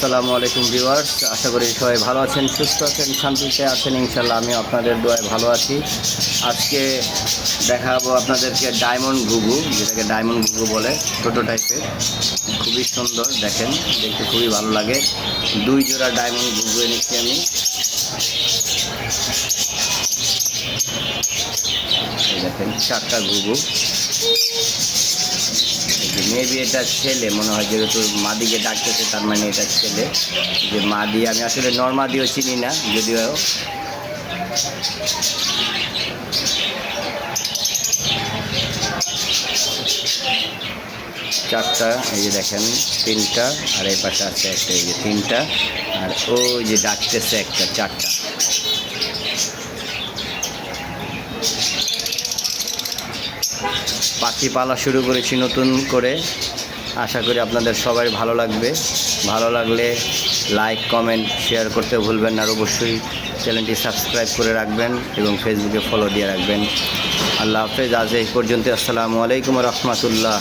আসসালামু আলাইকুম ভিউয়ার্স, আশা করি সবাই ভালো আছেন, সুস্থ আছেন, শান্তিতে আছেন। ইনশাল্লাহ আমি আপনাদের দোয়ায় ভালো আছি। আজকে দেখাবো আপনাদেরকে ডায়মন্ড ঘুঘু, যেটাকে ডায়মন্ড ঘুঘু বলে, ছোটো টাইপের, খুবই সুন্দর, দেখেন দেখতে খুবই ভালো লাগে। 2 জোড়া ডায়মন্ড ঘুঘু এনেছি আমি। দেখেন 4টা ঘুঘু। মেবি এটা ছেলে মনে হয়, যেহেতু মাদিকে ডাকতেছে তার মানে এটা ছেলে। যে মাদি, আমি আসলে নর্মাদিও চিনি না, যদিও চারটা, এই যে দেখেন 3টা, আর এই পাশে আছে একটা, এই যে 3টা, আর ওই যে ডাকতেছে একটা, 4টা। পাখি পালা শুরু করেছি নতুন করে, আশা করি আপনাদের সবাই ভালো লাগবে। ভালো লাগলে লাইক, কমেন্ট, শেয়ার করতে ভুলবেন না। আর অবশ্যই চ্যানেলটি সাবস্ক্রাইব করে রাখবেন এবং ফেসবুকে ফলো দিয়ে রাখবেন। আল্লাহ হাফেজ, আজ এই পর্যন্ত। আসসালামু আলাইকুম রহমতুল্লাহ।